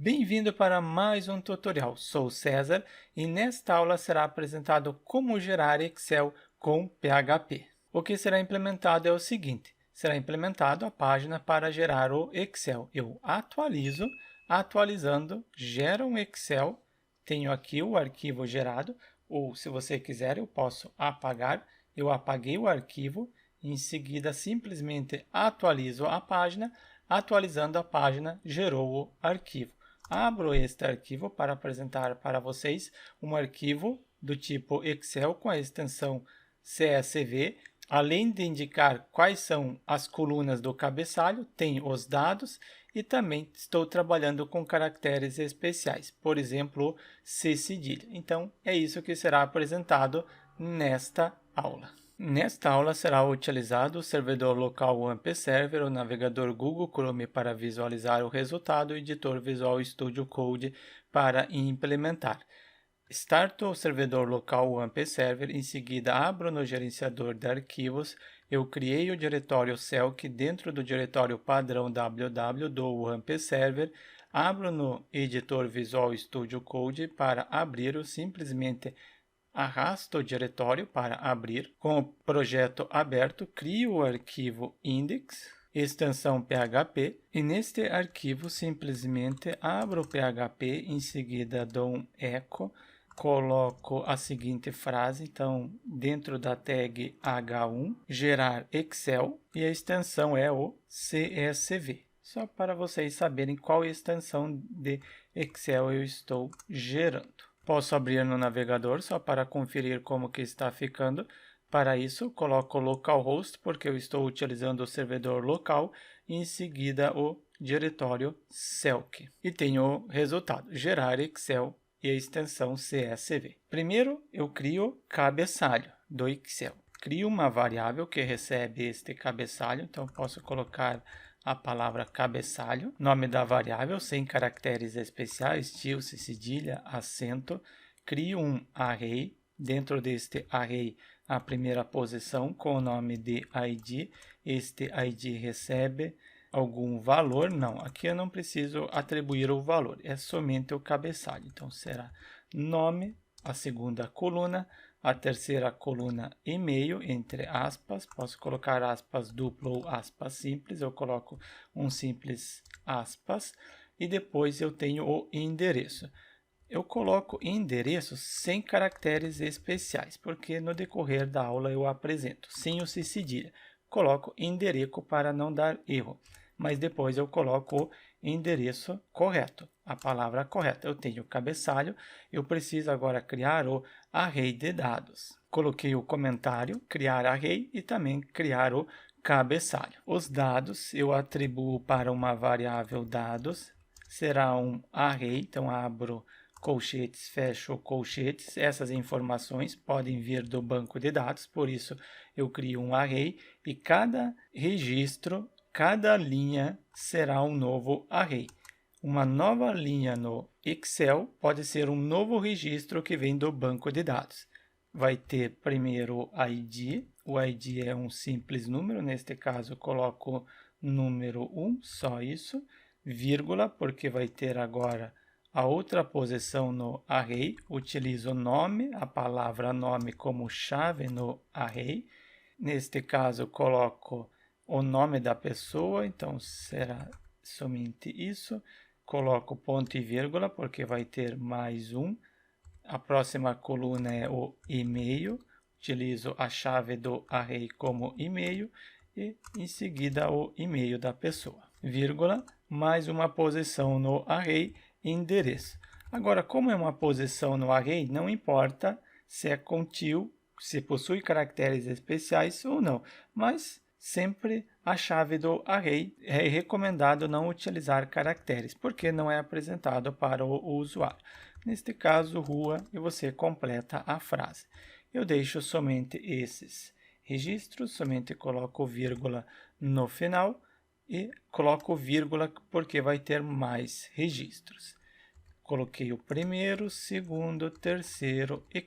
Bem-vindo para mais um tutorial. Sou César e nesta aula será apresentado como gerar Excel com PHP. O que será implementado é o seguinte: será implementado a página para gerar o Excel. Eu atualizando, gera um Excel, tenho aqui o arquivo gerado, ou se você quiser eu posso apagar. Eu apaguei o arquivo, em seguida simplesmente atualizo a página. Atualizando a página, gerou o arquivo. Abro este arquivo para apresentar para vocês um arquivo do tipo Excel com a extensão CSV. Além de indicar quais são as colunas do cabeçalho, tem os dados e também estou trabalhando com caracteres especiais, por exemplo, C cedilha. Então, é isso que será apresentado nesta aula. Nesta aula será utilizado o servidor local WAMP Server, o navegador Google Chrome para visualizar o resultado e o editor Visual Studio Code para implementar. Starto o servidor local WAMP Server, em seguida abro no gerenciador de arquivos, eu criei o diretório Celc dentro do diretório padrão www do WAMP Server, abro no editor Visual Studio Code para abrir o simplesmente arrasto o diretório para abrir. Com o projeto aberto, crio o arquivo index, extensão PHP, e neste arquivo simplesmente abro o PHP, em seguida dou um echo, coloco a seguinte frase, então dentro da tag H1, gerar Excel, e a extensão é o CSV. Só para vocês saberem qual extensão de Excel eu estou gerando. Posso abrir no navegador só para conferir como que está ficando. Para isso, coloco localhost, porque eu estou utilizando o servidor local, e em seguida o diretório Celc. E tenho o resultado, gerar Excel e a extensão CSV. Primeiro, eu crio cabeçalho do Excel. Crio uma variável que recebe este cabeçalho, então posso colocar a palavra cabeçalho, nome da variável sem caracteres especiais, tilde, cedilha, acento. Crio um array, dentro deste array a primeira posição com o nome de ID. Este ID recebe algum valor? Não, aqui eu não preciso atribuir o valor, é somente o cabeçalho. Então será nome, a segunda coluna, a terceira coluna e-mail, entre aspas, posso colocar aspas duplo ou aspas simples, eu coloco um simples aspas, e depois eu tenho o endereço. Eu coloco endereço sem caracteres especiais, porque no decorrer da aula eu apresento, sem o C cedilha. Coloco endereço para não dar erro, mas depois eu coloco o endereço correto, a palavra correta. Eu tenho o cabeçalho, eu preciso agora criar o array de dados. Coloquei o comentário, criar array e também criar o cabeçalho. Os dados eu atribuo para uma variável dados, será um array, então abro colchetes, fecho colchetes. Essas informações podem vir do banco de dados, por isso eu crio um array e cada registro, cada linha será um novo array. Uma nova linha no Excel pode ser um novo registro que vem do banco de dados. Vai ter primeiro ID, o ID é um simples número, neste caso coloco número 1, só isso, vírgula, porque vai ter agora a outra posição no array, utilizo o nome, a palavra nome como chave no array. Neste caso, coloco o nome da pessoa, então será somente isso. Coloco ponto e vírgula, porque vai ter mais um. A próxima coluna é o e-mail, utilizo a chave do array como e-mail e em seguida o e-mail da pessoa. Vírgula, mais uma posição no array, endereço. Agora, como é uma posição no array, não importa se é contínuo, se possui caracteres especiais ou não, mas sempre a chave do array é recomendado não utilizar caracteres, porque não é apresentado para o usuário. Neste caso, rua, e você completa a frase. Eu deixo somente esses registros, somente coloco vírgula no final, e coloco vírgula porque vai ter mais registros. Coloquei o primeiro, segundo, terceiro e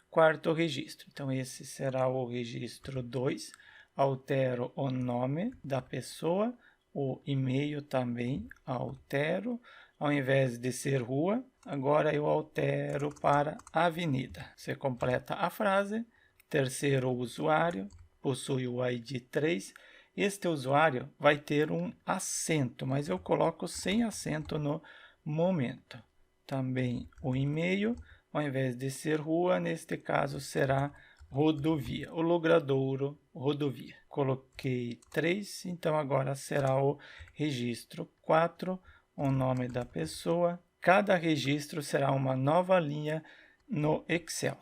quarto registro. Então, esse será o registro 2. Altero o nome da pessoa, o e-mail também altero, ao invés de ser rua, agora eu altero para avenida. Você completa a frase. Terceiro usuário, possui o ID 3. Este usuário vai ter um acento, mas eu coloco sem acento no momento. Também o e-mail, ao invés de ser rua, neste caso será rodovia. O logradouro, rodovia. Coloquei 3, então agora será o registro 4, o nome da pessoa. Cada registro será uma nova linha no Excel.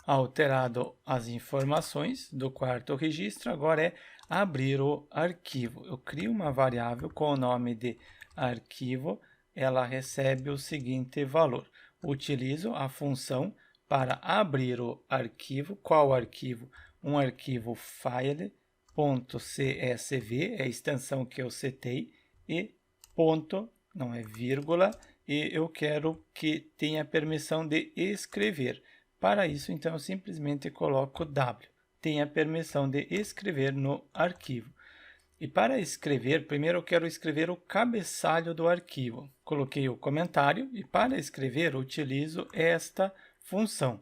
Alterado as informações do quarto registro, agora é abrir o arquivo. Eu crio uma variável com o nome de arquivo, ela recebe o seguinte valor. Utilizo a função para abrir o arquivo. Qual arquivo? Um arquivo file.csv, é a extensão que eu setei, e ponto, não é vírgula, e eu quero que tenha permissão de escrever. Para isso, então, eu simplesmente coloco W. Tenha permissão de escrever no arquivo. E para escrever, primeiro eu quero escrever o cabeçalho do arquivo. Coloquei o comentário e para escrever utilizo esta função,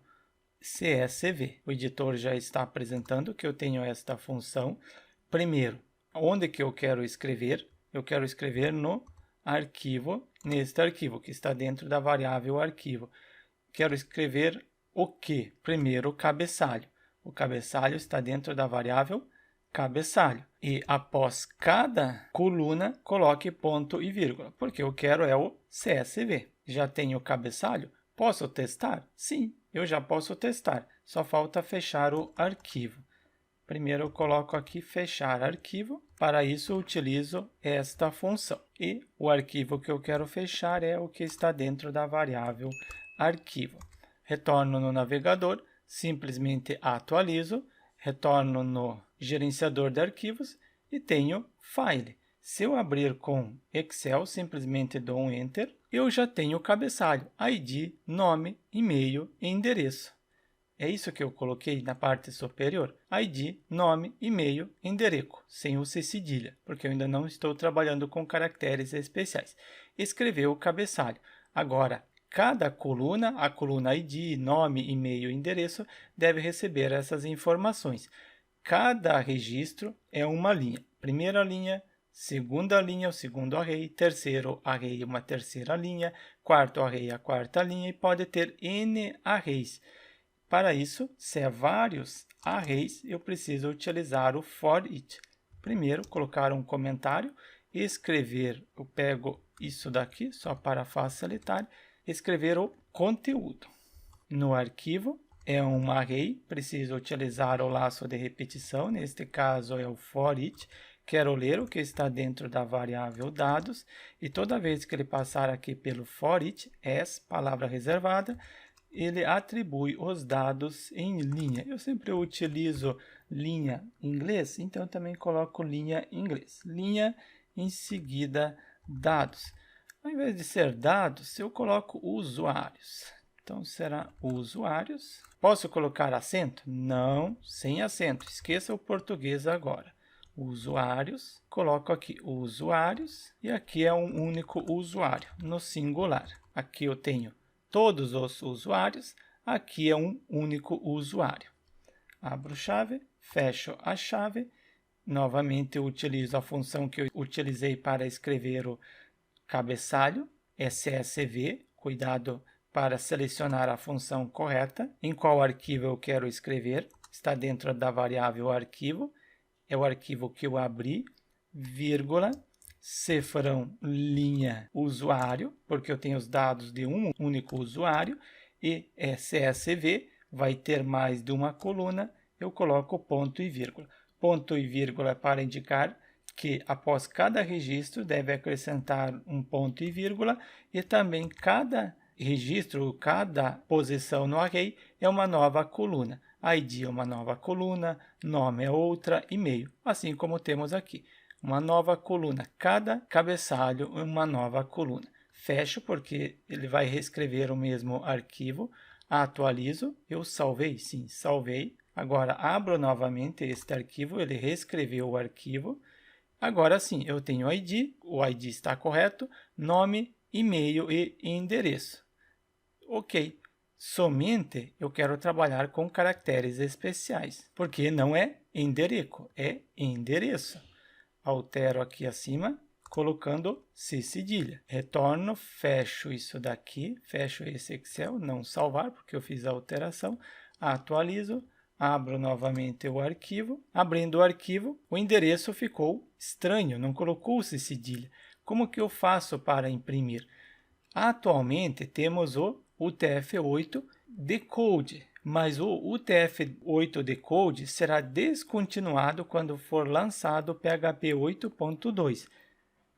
CSV. O editor já está apresentando que eu tenho esta função. Primeiro, onde que eu quero escrever? Eu quero escrever no arquivo, neste arquivo, que está dentro da variável arquivo. Quero escrever o que? Primeiro, o cabeçalho. O cabeçalho está dentro da variável cabeçalho. E após cada coluna, coloque ponto e vírgula, porque eu quero é o CSV. Já tenho o cabeçalho? Posso testar? Sim, eu já posso testar. Só falta fechar o arquivo. Primeiro eu coloco aqui fechar arquivo. Para isso eu utilizo esta função. E o arquivo que eu quero fechar é o que está dentro da variável arquivo. Retorno no navegador, simplesmente atualizo, retorno no gerenciador de arquivos e tenho File. Se eu abrir com Excel, simplesmente dou um Enter, eu já tenho o cabeçalho, ID, nome, e-mail e endereço. É isso que eu coloquei na parte superior, ID, nome, e-mail, endereço, sem o C cedilha, porque eu ainda não estou trabalhando com caracteres especiais. Escreveu o cabeçalho. Agora, cada coluna, a coluna ID, nome, e-mail e endereço, deve receber essas informações. Cada registro é uma linha. Primeira linha, segunda linha, o segundo array, terceiro array, uma terceira linha, quarto array, a quarta linha, e pode ter N arrays. Para isso, se é vários arrays, eu preciso utilizar o for each. Primeiro, colocar um comentário, escrever, eu pego isso daqui, só para facilitar, escrever o conteúdo. No arquivo, é um array, preciso utilizar o laço de repetição, neste caso é o for each. Quero ler o que está dentro da variável dados, e toda vez que ele passar aqui pelo for each, as, palavra reservada, ele atribui os dados em linha. Eu sempre utilizo linha em inglês, então eu também coloco linha em inglês. Linha, em seguida, dados. Ao invés de ser dados, eu coloco usuários. Então, será usuários. Posso colocar acento? Não, sem acento. Esqueça o português agora. Usuários. Coloco aqui usuários. E aqui é um único usuário, no singular. Aqui eu tenho todos os usuários. Aqui é um único usuário. Abro chave, fecho a chave. Novamente, eu utilizo a função que eu utilizei para escrever o cabeçalho, CSV, cuidado para selecionar a função correta. Em qual arquivo eu quero escrever? Está dentro da variável arquivo, é o arquivo que eu abri, vírgula, cifrão, linha, usuário, porque eu tenho os dados de um único usuário, e CSV, vai ter mais de uma coluna, eu coloco ponto e vírgula. Ponto e vírgula para indicar que após cada registro deve acrescentar um ponto e vírgula, e também cada registro, cada posição no array é uma nova coluna. ID é uma nova coluna, nome é outra, e-mail, assim como temos aqui. Uma nova coluna, cada cabeçalho é uma nova coluna. Fecho porque ele vai reescrever o mesmo arquivo, atualizo, eu salvei? Sim, salvei. Agora abro novamente este arquivo, ele reescreveu o arquivo. Agora sim, eu tenho ID, o ID está correto, nome, e-mail e endereço. Ok. Somente eu quero trabalhar com caracteres especiais, porque não é endereço, é endereço. Altero aqui acima, colocando C cedilha. Retorno, fecho isso daqui, fecho esse Excel, não salvar, porque eu fiz a alteração, atualizo, abro novamente o arquivo. Abrindo o arquivo, o endereço ficou estranho, não colocou C cedilha. Como que eu faço para imprimir? Atualmente temos o UTF-8 Decode, mas o UTF-8 Decode será descontinuado quando for lançado o PHP 8.2.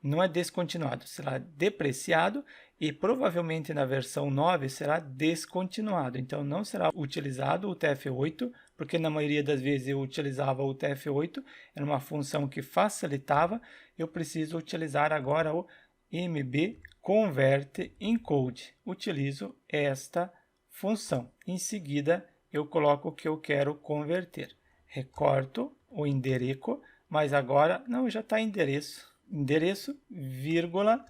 Não é descontinuado, será depreciado e provavelmente na versão 9 será descontinuado. Então não será utilizado o UTF-8, porque na maioria das vezes eu utilizava o UTF-8, era uma função que facilitava. Eu preciso utilizar agora o MB Convert Encode. Utilizo esta função. Em seguida, eu coloco o que eu quero converter. Recorto o endereço, mas agora não, já está endereço. Endereço, vírgula,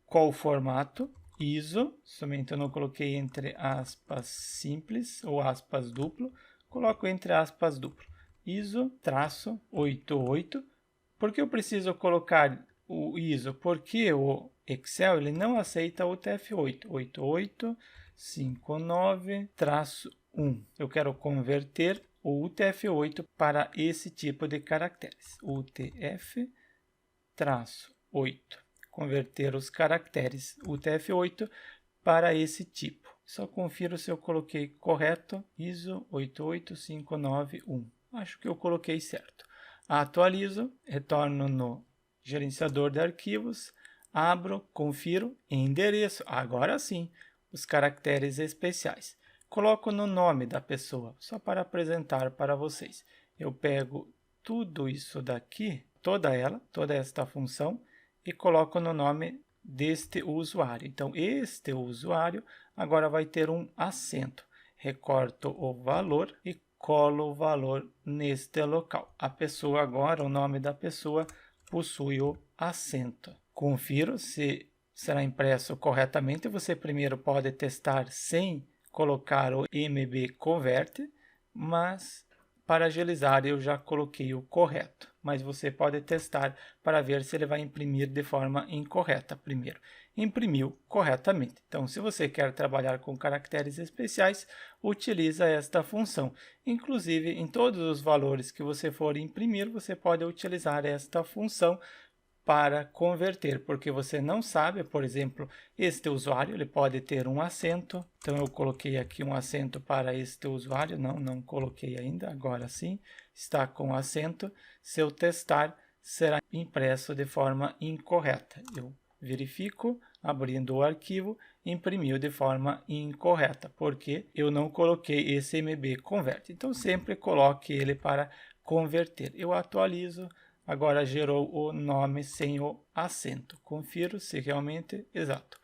qual formato? ISO, somente eu não coloquei entre aspas simples ou aspas duplo, coloco entre aspas duplo. ISO, traço, 88. Por que eu preciso colocar o ISO? Porque o Excel ele não aceita o UTF-8, 8859-1. Eu quero converter o UTF-8 para esse tipo de caracteres. UTF-8. Converter os caracteres UTF-8 para esse tipo. Só confiro se eu coloquei correto. ISO 88591. Acho que eu coloquei certo. Atualizo, retorno no gerenciador de arquivos, abro, confiro, endereço. Agora sim, os caracteres especiais. Coloco no nome da pessoa, só para apresentar para vocês. Eu pego tudo isso daqui, toda esta função, e coloco no nome deste usuário. Então, este usuário agora vai ter um acento. Recorto o valor e colo o valor neste local. A pessoa agora, o nome da pessoa, possui o acento. Confiro se será impresso corretamente. Você primeiro pode testar sem colocar o MB Convert, mas para agilizar eu já coloquei o correto. Mas você pode testar para ver se ele vai imprimir de forma incorreta primeiro. Imprimiu corretamente. Então, se você quer trabalhar com caracteres especiais, utiliza esta função. Inclusive, em todos os valores que você for imprimir, você pode utilizar esta função para converter, porque você não sabe, por exemplo, este usuário ele pode ter um acento. Então, eu coloquei aqui um acento para este usuário. Não coloquei ainda, agora sim, está com acento. Se eu testar, será impresso de forma incorreta. Eu verifico, abrindo o arquivo, imprimiu de forma incorreta, porque eu não coloquei esse MB Convert. Então, sempre coloque ele para converter. Eu atualizo, agora gerou o nome sem o acento. Confiro se realmente é exato,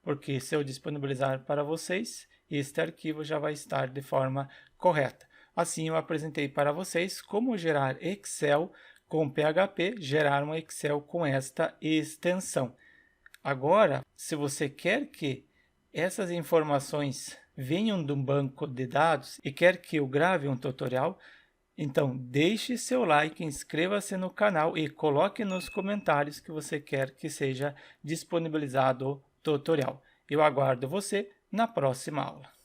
porque se eu disponibilizar para vocês, este arquivo já vai estar de forma correta. Assim, eu apresentei para vocês como gerar Excel com PHP, gerar um Excel com esta extensão. Agora, se você quer que essas informações venham de um banco de dados e quer que eu grave um tutorial, então deixe seu like, inscreva-se no canal e coloque nos comentários que você quer que seja disponibilizado o tutorial. Eu aguardo você na próxima aula.